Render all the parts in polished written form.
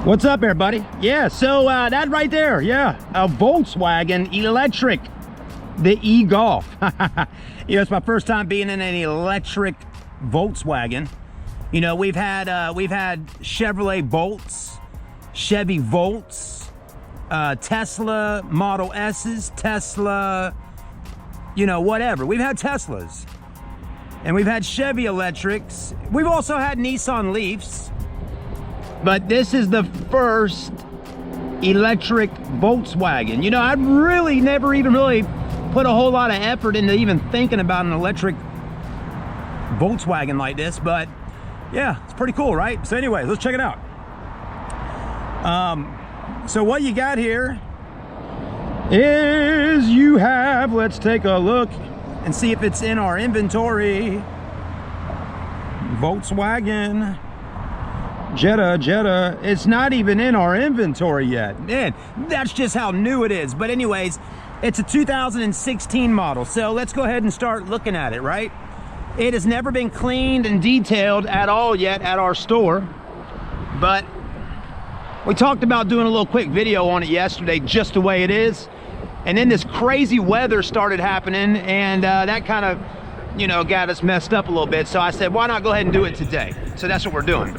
What's up, everybody? Yeah, so that right there, yeah, a Volkswagen electric, the eGOLF. You know, it's my first time being in an electric Volkswagen. You know, we've had Chevrolet Bolts, Chevy Volts, Tesla Model S's, Tesla, you know, whatever. We've had Teslas, and we've had Chevy electrics. We've also had Nissan Leafs. But this is the first electric Volkswagen. You know, I've really never even really put a whole lot of effort into even thinking about an electric Volkswagen like this, but yeah, it's pretty cool, right? So anyway, let's check it out. So what you got here is you have, let's take a look and see if it's in our inventory. Volkswagen Jetta. It's not even in our inventory yet. Man, that's just how new it is. But anyways, it's a 2016 model. So let's go ahead and start looking at it, right? It has never been cleaned and detailed at all yet at our store. But we talked about doing a little quick video on it yesterday, just the way it is. And then this crazy weather started happening, and that kind of, you know, got us messed up a little bit. So I said, why not go ahead and do it today? So that's what we're doing.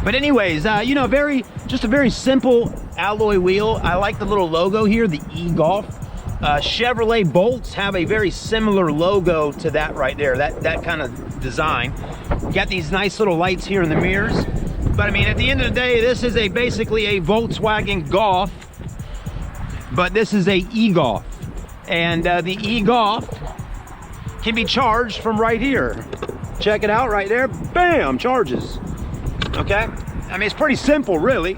But anyways, you know, just a very simple alloy wheel. I like the little logo here, the eGOLF. Chevrolet Bolts have a very similar logo to that right there, that kind of design. You got these nice little lights here in the mirrors. But I mean, at the end of the day, this is basically a Volkswagen Golf, but this is a eGOLF. And the eGOLF can be charged from right here. Check it out right there, bam, charges. Okay, I mean, it's pretty simple, really.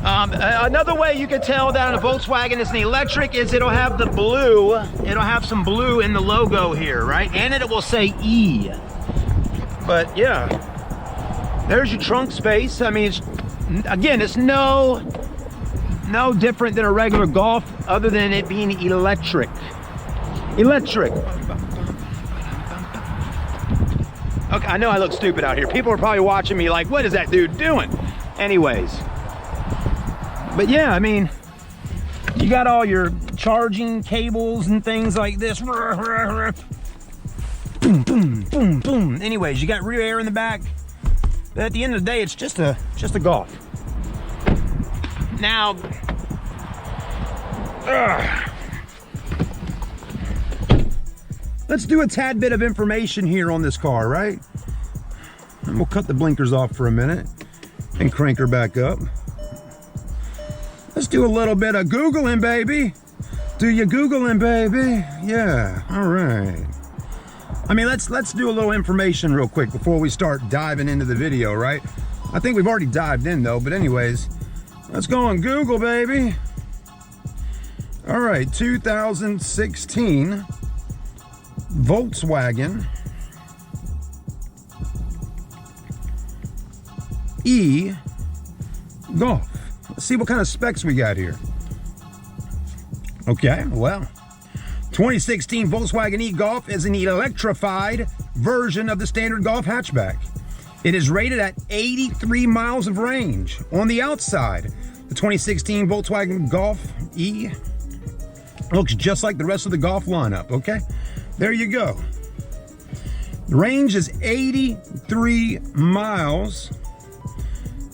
Another way you can tell that a Volkswagen is an electric is it'll have the blue, it'll have some blue in the logo here, right? And it will say E. But yeah, there's your trunk space. I mean, it's no different than a regular Golf, other than it being electric. Okay, I know I look stupid out here. People are probably watching me like, what is that dude doing? Anyways. But yeah, I mean, you got all your charging cables and things like this. Boom, boom, boom, boom. Anyways, you got rear air in the back. But at the end of the day, it's just a Golf. Now, let's do a tad bit of information here on this car, right? And we'll cut the blinkers off for a minute and crank her back up. Let's do a little bit of Googling, baby. Do you Googling, baby? Yeah, all right. I mean, let's do a little information real quick before we start diving into the video, right? I think we've already dived in though, but anyways, let's go on Google, baby. All right, 2016 Volkswagen eGOLF. Let's see what kind of specs we got here. Okay, well, 2016 Volkswagen eGOLF is an electrified version of the standard Golf hatchback. It is rated at 83 miles of range. On the outside, the 2016 Volkswagen Golf E looks just like the rest of the Golf lineup, okay? There you go. The range is 83 miles.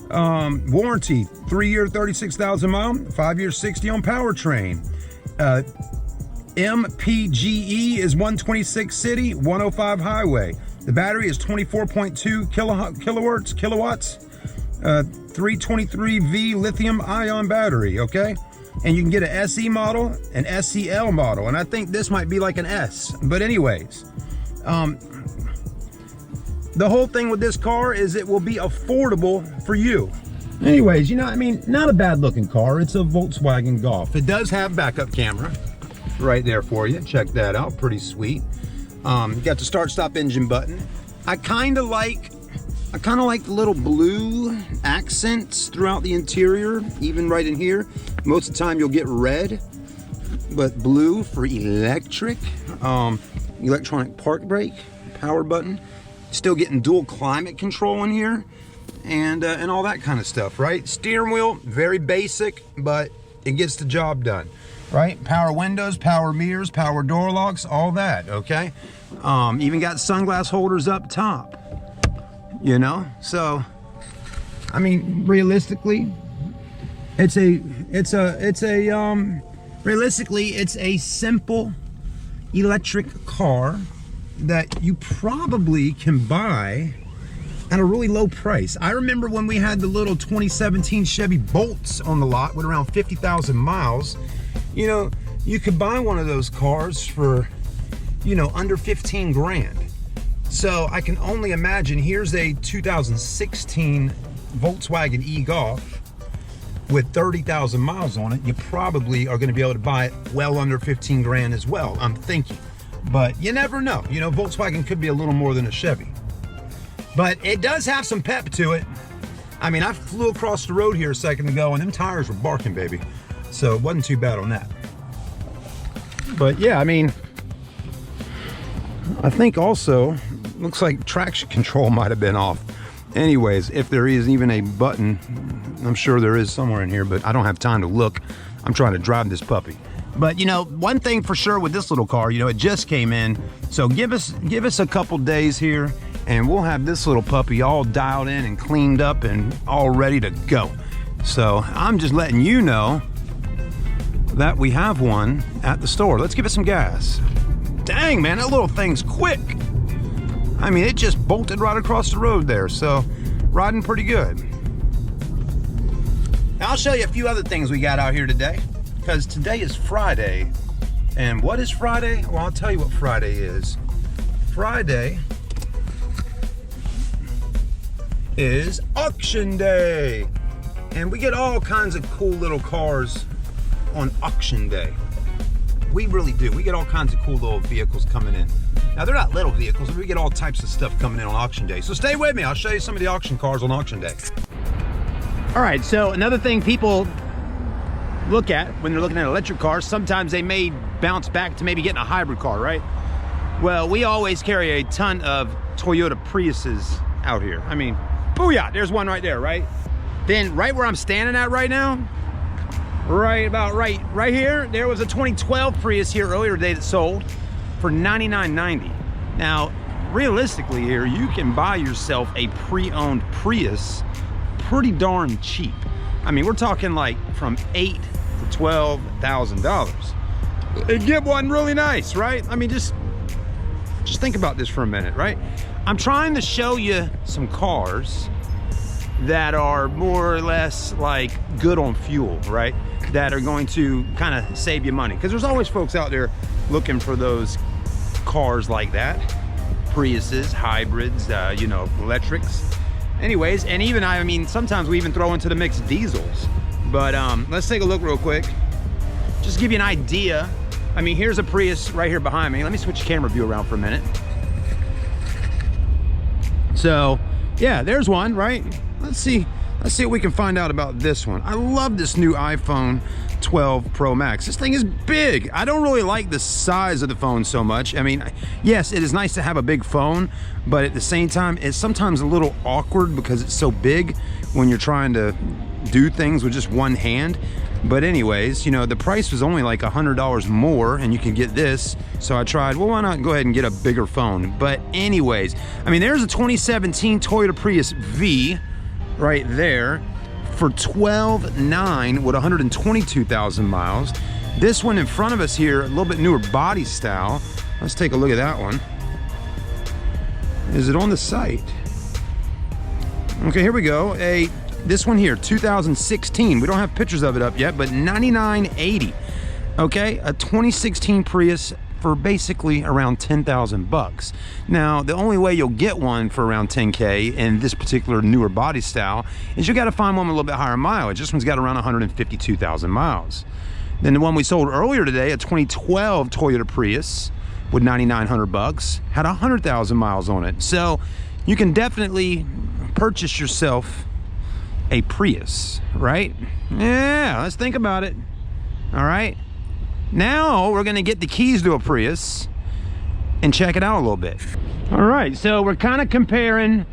Warranty, 3-year, 36,000 mile, 5-year, 60 on powertrain. MPGE is 126 city, 105 highway. The battery is 24.2 kilowatts, 323V lithium ion battery, okay? And you can get an SE model, an SEL model, and I think this might be like an S. But anyways, the whole thing with this car is it will be affordable for you. Anyways, you know, I mean, not a bad looking car. It's a Volkswagen Golf. It does have backup camera right there for you. Check that out, pretty sweet. You got the start stop engine button. I kind of like the little blue accents throughout the interior, even right in here. Most of the time you'll get red, but blue for electric. Electronic park brake, power button. Still getting dual climate control in here. and all that kind of stuff, right? Steering wheel, very basic, but it gets the job done, right? Power windows, power mirrors, power door locks, all that, okay? Even got sunglass holders up top, you know? So, I mean, realistically, realistically, it's a simple electric car that you probably can buy at a really low price. I remember when we had the little 2017 Chevy Bolts on the lot with around 50,000 miles, you know, you could buy one of those cars for, you know, under 15 grand. So I can only imagine, here's a 2016 Volkswagen eGOLF with 30,000 miles on it. You probably are going to be able to buy it well under 15 grand as well, I'm thinking. But you never know. You know, Volkswagen could be a little more than a Chevy. But it does have some pep to it. I mean, I flew across the road here a second ago and them tires were barking, baby. So it wasn't too bad on that. But yeah, I mean, I think also, looks like traction control might have been off. Anyways, if there is even a button, I'm sure there is somewhere in here, but I don't have time to look. I'm trying to drive this puppy. But you know, one thing for sure with this little car, you know, it just came in. So give us a couple days here and we'll have this little puppy all dialed in and cleaned up and all ready to go. So I'm just letting you know that we have one at the store. Let's give it some gas. Dang, man, that little thing's quick. I mean, it just bolted right across the road there, so riding pretty good. Now, I'll show you a few other things we got out here today, because today is Friday. And what is Friday? Well, I'll tell you what Friday is. Friday is auction day. And we get all kinds of cool little cars on auction day. We really do. We get all kinds of cool little vehicles coming in. Now, they're not little vehicles, but we get all types of stuff coming in on auction day. So stay with me. I'll show you some of the auction cars on auction day. All right, so another thing people look at when they're looking at electric cars, sometimes they may bounce back to maybe getting a hybrid car, right? Well, we always carry a ton of Toyota Priuses out here. I mean, booyah, there's one right there, right? Then right where I'm standing at right now, right here, there was a 2012 Prius here earlier today that sold for $99.90. Now, realistically here, you can buy yourself a pre-owned Prius pretty darn cheap. I mean, we're talking like from $8,000 to $12,000. And get one really nice, right? I mean, just think about this for a minute, right? I'm trying to show you some cars that are more or less like good on fuel, right? That are going to kind of save you money. Because there's always folks out there looking for those cars like that. Priuses, hybrids, you know, electrics. Anyways, and even, I mean, sometimes we even throw into the mix diesels. But let's take a look real quick. Just give you an idea. I mean, here's a Prius right here behind me. Let me switch the camera view around for a minute. So, yeah, there's one, right? Let's see what we can find out about this one. I love this new iPhone 12 Pro Max. This thing is big. I don't really like the size of the phone so much. I mean, yes, it is nice to have a big phone, but at the same time, it's sometimes a little awkward because it's so big when you're trying to do things with just one hand. But anyways, you know, the price was only like $100 more and you can get this. So I tried, well, why not go ahead and get a bigger phone? But anyways, I mean, there's a 2017 Toyota Prius V right there for $12,900 with 122,000 miles. This one in front of us here, a little bit newer body style. Let's take a look at that one. Is it on the site? Okay, here we go. This one here, 2016. We don't have pictures of it up yet, but $99.80. Okay, a 2016 Prius for basically around 10,000 bucks. Now, the only way you'll get one for around 10K in this particular newer body style is you got to find one with a little bit higher mileage. This one's got around 152,000 miles. Then the one we sold earlier today, a 2012 Toyota Prius with 9,900 bucks, had 100,000 miles on it. So you can definitely purchase yourself a Prius, right? Yeah, let's think about it. All right. Now we're gonna get the keys to a Prius and check it out a little bit. All right, so we're kind of comparing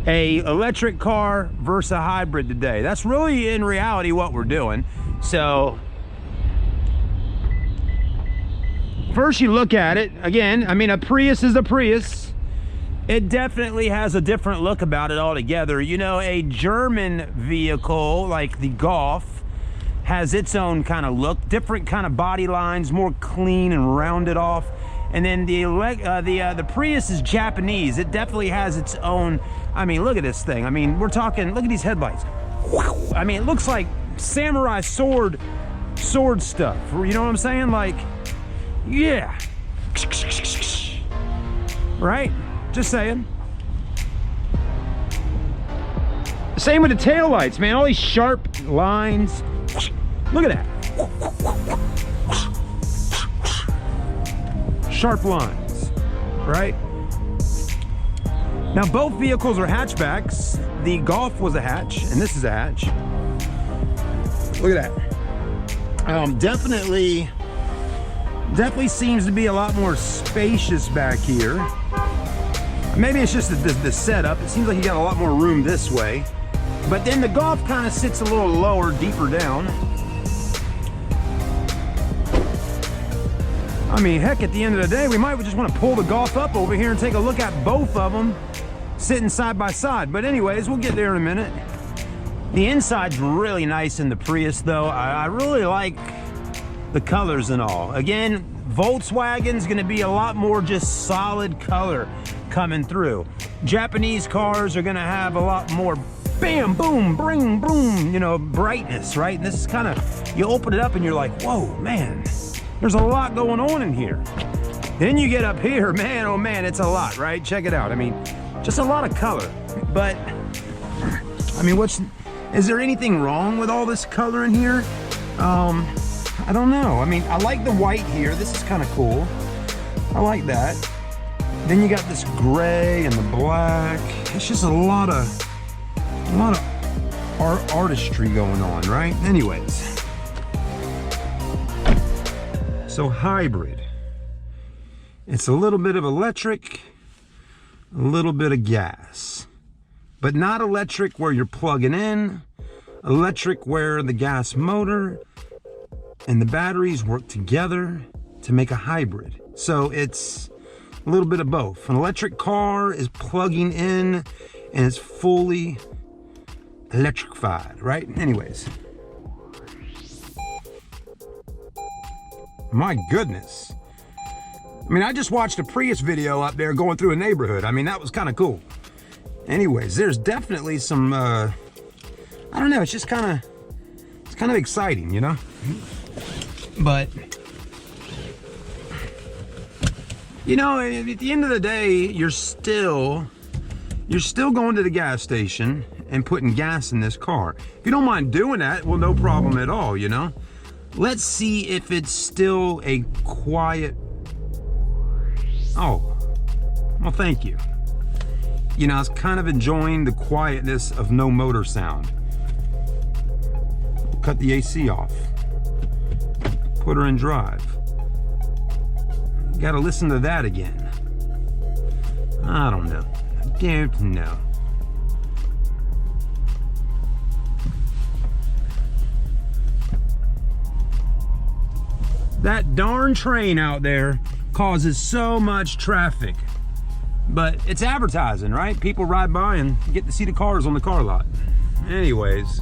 a electric car versus a hybrid today. That's really in reality what we're doing. So first you look at it, again, I mean, a Prius is a Prius. It definitely has a different look about it altogether. You know, a German vehicle like the Golf has its own kind of look, different kind of body lines, more clean and rounded off. And then the Prius is Japanese. It definitely has its own, I mean, look at this thing. I mean, we're talking, look at these headlights. I mean, it looks like samurai sword stuff. You know what I'm saying? Like, yeah. Right? Just saying. Same with the taillights, man. All these sharp lines. Look at that. Sharp lines, right? Now both vehicles are hatchbacks. The Golf was a hatch, and this is a hatch. Look at that. Definitely seems to be a lot more spacious back here. Maybe it's just the setup. It seems like you got a lot more room this way. But then the Golf kind of sits a little lower, deeper down. I mean, heck, at the end of the day, we might just want to pull the Golf up over here and take a look at both of them sitting side by side. But anyways, we'll get there in a minute. The inside's really nice in the Prius, though. I really like the colors and all. Again, Volkswagen's going to be a lot more just solid color coming through. Japanese cars are going to have a lot more bam, boom, bring, boom, you know, brightness, right? And this is kind of, you open it up and you're like, whoa, man. There's a lot going on in here. Then you get up here, man, oh man, it's a lot, right? Check it out. I mean, just a lot of color. But, I mean, is there anything wrong with all this color in here? I don't know. I mean, I like the white here. This is kind of cool. I like that. Then you got this gray and the black. It's just a lot of artistry going on, right? Anyways. So hybrid, it's a little bit of electric, a little bit of gas, but not electric where you're plugging in, electric where the gas motor and the batteries work together to make a hybrid. So it's a little bit of both. An electric car is plugging in and it's fully electrified, right? Anyways. My goodness. I mean, I just watched a Prius video up there going through a neighborhood. I mean, that was kind of cool. Anyways, there's definitely some, I don't know, it's kind of exciting, you know? But, you know, at the end of the day, you're still going to the gas station and putting gas in this car. If you don't mind doing that, well, no problem at all, you know? Let's see if it's still a quiet. Oh, well, thank you. You know, I was kind of enjoying the quietness of no motor sound. Cut the AC off. Put her in drive. Gotta listen to that again. I don't know. I don't know. That darn train out there causes so much traffic. But it's advertising, right? People ride by and get to see the cars on the car lot. Anyways.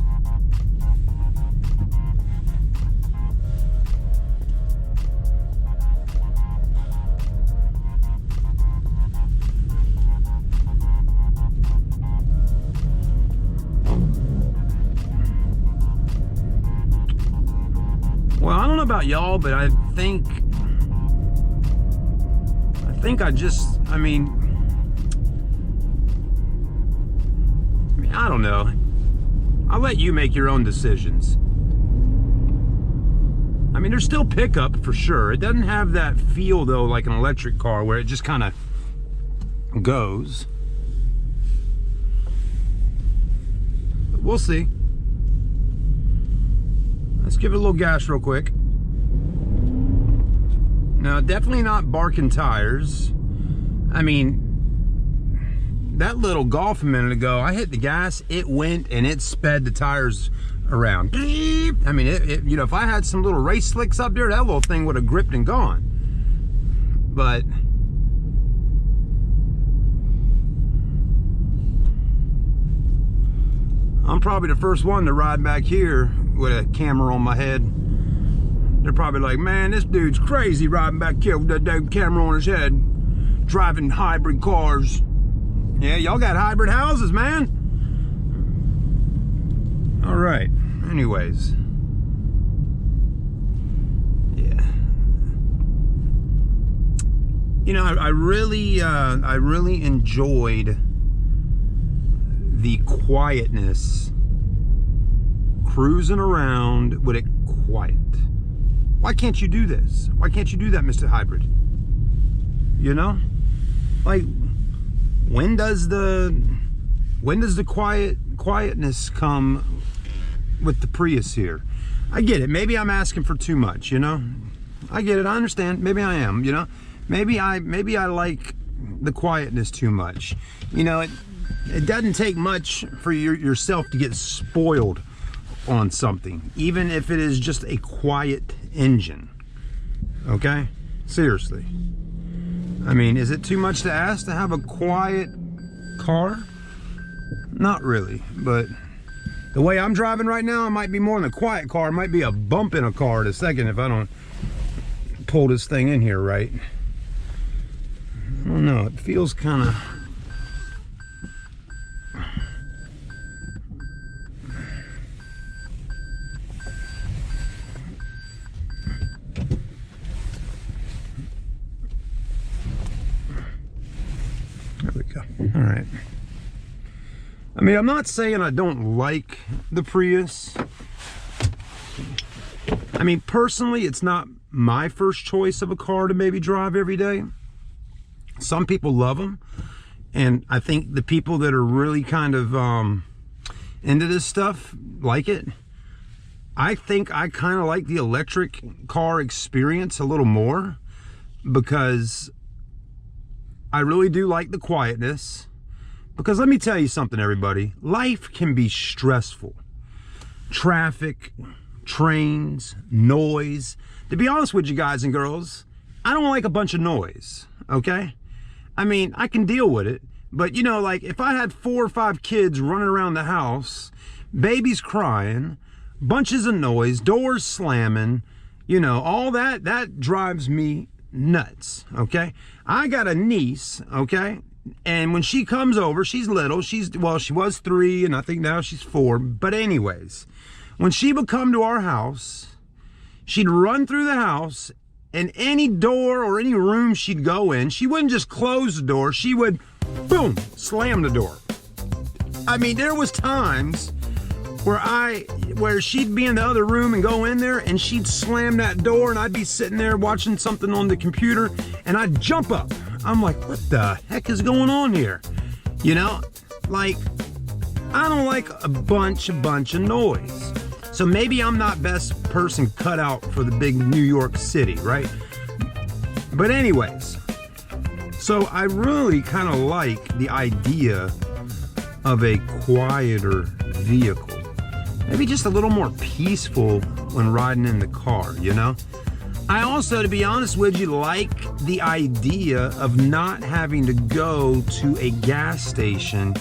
Well, I don't know about y'all, but I think I don't know. I'll let you make your own decisions. I mean, there's still pickup for sure. It doesn't have that feel though, like an electric car where it just kind of goes. But we'll see. Let's give it a little gas real quick. No, definitely not barking tires. I mean, that little Golf a minute ago, I hit the gas, it went and it sped the tires around. I mean, you know, if I had some little race slicks up there, that little thing would have gripped and gone. But I'm probably the first one to ride back here with a camera on my head. They're probably like, man, this dude's crazy riding back here with that damn camera on his head, driving hybrid cars. Yeah, y'all got hybrid houses, man. All right, anyways. Yeah. You know, I really enjoyed the quietness, cruising around with it quiet. Why can't you do this? Why can't you do that, Mr. Hybrid? You know, like, when does the quietness come with the Prius here? I get it. Maybe I'm asking for too much, you know. I get it. I understand. Maybe I am, you know. Maybe I like the quietness too much. You know, it doesn't take much for yourself to get spoiled on something, even if it is just a quiet engine. Okay? Seriously. I mean, is it too much to ask to have a quiet car? Not really, but the way I'm driving right now, it might be more than a quiet car. It might be a bump in a car in a second if I don't pull this thing in here right. I don't know, it feels kind of... There we go. All right. I mean, I'm not saying I don't like the Prius. I mean, personally, it's not my first choice of a car to maybe drive every day. Some people love them. And I think the people that are really kind of into this stuff like it. I think I kind of like the electric car experience a little more, because I really do like the quietness. Because let me tell you something, everybody. Life can be stressful. Traffic, trains, noise. To be honest with you guys and girls, I don't like a bunch of noise, okay? I mean, I can deal with it. But, you know, like, if I had 4 or 5 kids running around the house, babies crying, bunches of noise, doors slamming, you know, all that drives me nuts, okay? I got a niece, okay? And when she comes over, she's little. Well, she was 3, and I think now she's 4. But anyways, when she would come to our house, she'd run through the house, and any door or any room she'd go in, she wouldn't just close the door. She would, boom, slam the door. I mean, there was times where she'd be in the other room and go in there, and she'd slam that door, and I'd be sitting there watching something on the computer, and I'd jump up. I'm like, what the heck is going on here? You know, like, I don't like a bunch of noise. So maybe I'm not best person cut out for the big New York City, right? But anyways, so I really kind of like the idea of a quieter vehicle. Maybe just a little more peaceful when riding in the car, you know? I also, to be honest with you, like the idea of not having to go to a gas station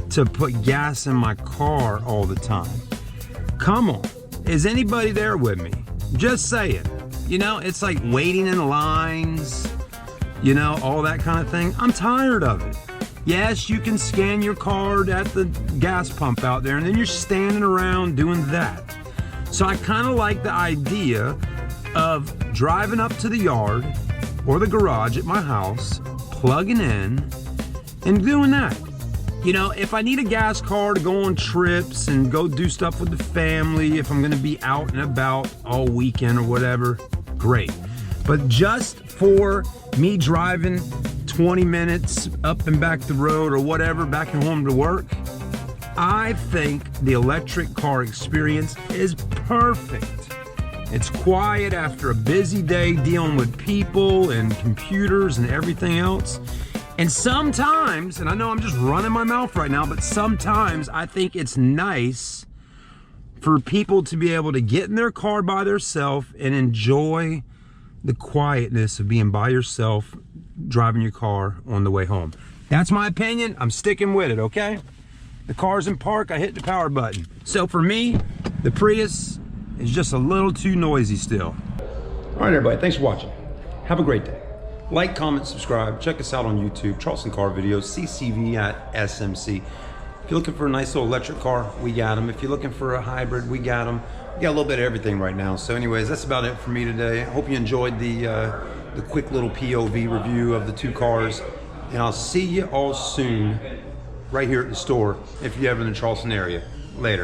to put gas in my car all the time. Come on, is anybody there with me? Just say it. You know, it's like waiting in lines, you know, all that kind of thing. I'm tired of it. Yes, you can scan your card at the gas pump out there, and then you're standing around doing that. So I kind of like the idea of driving up to the yard or the garage at my house, plugging in, and doing that. You know, if I need a gas car to go on trips and go do stuff with the family, if I'm gonna be out and about all weekend or whatever, great. But just for me driving 20 minutes up and back the road or whatever, back and home to work, I think the electric car experience is perfect. It's quiet after a busy day dealing with people and computers and everything else. And sometimes, and I know I'm just running my mouth right now, but sometimes I think it's nice for people to be able to get in their car by themselves and enjoy the quietness of being by yourself, driving your car on the way home. That's my opinion. I'm sticking with it, okay? The car's in park, I hit the power button. So for me, the Prius is just a little too noisy still. All right, everybody, thanks for watching. Have a great day. Like, comment, subscribe. Check us out on YouTube, Charleston Car Videos, CCV at SMC. If you're looking for a nice little electric car, we got them. If you're looking for a hybrid, we got them. We got a little bit of everything right now. So anyways, that's about it for me today. I hope you enjoyed the quick little POV review of the two cars. And I'll see you all soon right here at the store if you're ever in the Charleston area. Later.